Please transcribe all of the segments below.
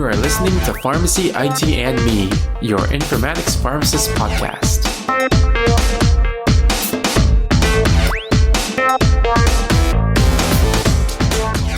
You are listening to Pharmacy, IT, and Me, your informatics pharmacist podcast.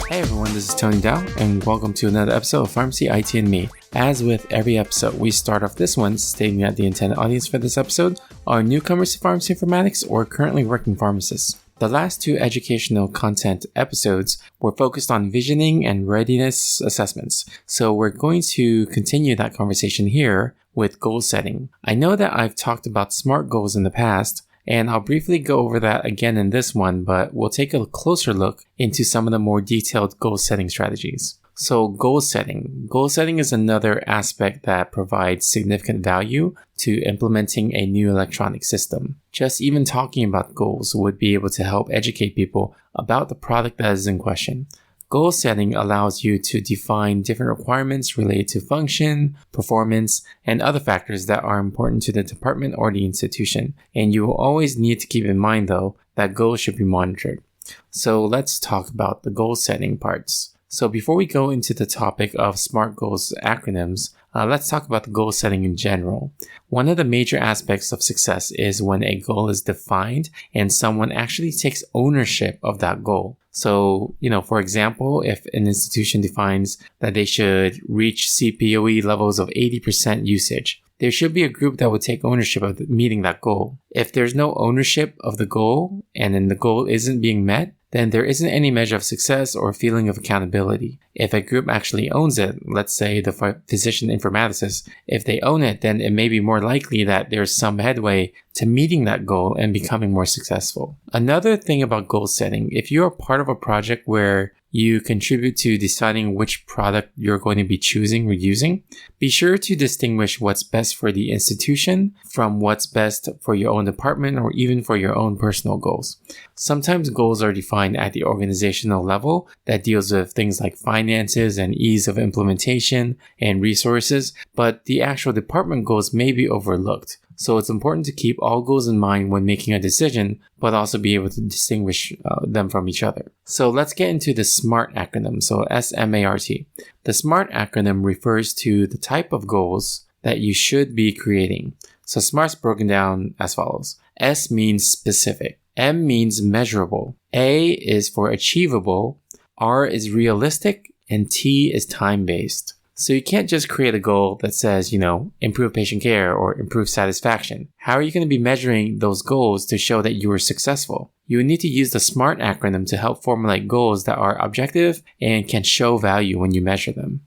Hey everyone, this is Tony Dow, and welcome to another episode of Pharmacy, IT, and Me. As with every episode, we start off this one stating that the intended audience for this episode are newcomers to pharmacy informatics or currently working pharmacists. The last two educational content episodes were focused on visioning and readiness assessments, so we're going to continue that conversation here with goal setting. I know that I've talked about SMART goals in the past, and I'll briefly go over that again in this one, but we'll take a closer look into some of the more detailed goal setting strategies. So goal setting. Goal setting is another aspect that provides significant value to implementing a new electronic system. Just even talking about goals would be able to help educate people about the product that is in question. Goal setting allows you to define different requirements related to function, performance, and other factors that are important to the department or the institution. And you will always need to keep in mind, though, that goals should be monitored. So let's talk about the goal setting parts. So before we go into the topic of SMART goals acronyms, let's talk about the goal setting in general. One of the major aspects of success is when a goal is defined and someone actually takes ownership of that goal. So, for example, if an institution defines that they should reach CPOE levels of 80% usage, there should be a group that would take ownership of meeting that goal. If there's no ownership of the goal and then the goal isn't being met, then there isn't any measure of success or feeling of accountability. If a group actually owns it, let's say the physician informaticist, if they own it, then it may be more likely that there's some headway to meeting that goal and becoming more successful. Another thing about goal setting, if you're part of a project where you contribute to deciding which product you're going to be choosing or using, be sure to distinguish what's best for the institution from what's best for your own department or even for your own personal goals. Sometimes goals are defined at the organizational level that deals with things like finances and ease of implementation and resources, but the actual department goals may be overlooked. So it's important to keep all goals in mind when making a decision, but also be able to distinguish them from each other. So let's get into the SMART acronym, so S-M-A-R-T. The SMART acronym refers to the type of goals that you should be creating. So SMART's broken down as follows. S means specific. M means measurable. A is for achievable. R is realistic. And T is time-based. So you can't just create a goal that says, improve patient care or improve satisfaction. How are you going to be measuring those goals to show that you were successful? You need to use the SMART acronym to help formulate goals that are objective and can show value when you measure them.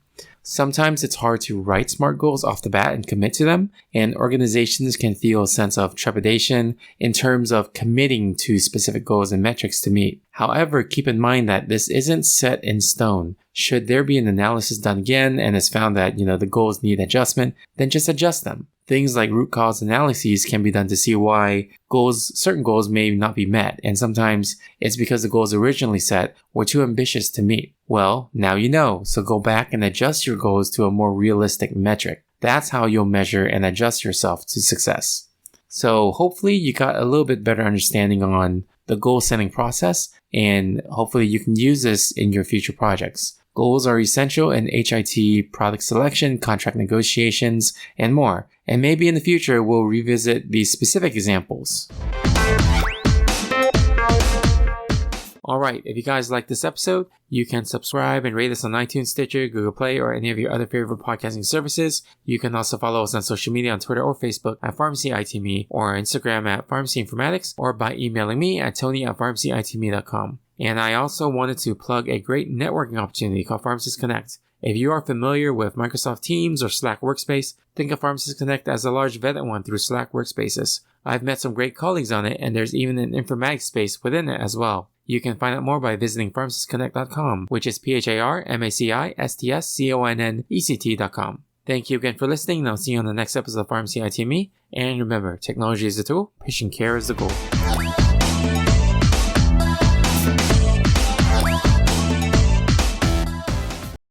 Sometimes it's hard to write SMART goals off the bat and commit to them, and organizations can feel a sense of trepidation in terms of committing to specific goals and metrics to meet. However, keep in mind that this isn't set in stone. Should there be an analysis done again and it's found that, the goals need adjustment, then just adjust them. Things like root cause analyses can be done to see why certain goals may not be met, and sometimes it's because the goals originally set were too ambitious to meet. Well, now you know, so go back and adjust your goals to a more realistic metric. That's how you'll measure and adjust yourself to success. So hopefully you got a little bit better understanding on the goal setting process, and hopefully you can use this in your future projects. Goals are essential in HIT product selection, contract negotiations, and more. And maybe in the future, we'll revisit these specific examples. Alright, if you guys like this episode, you can subscribe and rate us on iTunes, Stitcher, Google Play, or any of your other favorite podcasting services. You can also follow us on social media on Twitter or Facebook at PharmacyITme, or Instagram at PharmacyInformatics, or by emailing me at tony@pharmacyitme.com. And I also wanted to plug a great networking opportunity called Pharmacist Connect. If you are familiar with Microsoft Teams or Slack Workspace, think of Pharmacist Connect as a large vetted one through Slack Workspaces. I've met some great colleagues on it, and there's even an informatics space within it as well. You can find out more by visiting pharmacistconnect.com, which is PharmacistConnect.com. Thank you again for listening, and I'll see you on the next episode of Pharmacy ITME. And remember, technology is the tool, patient care is the goal.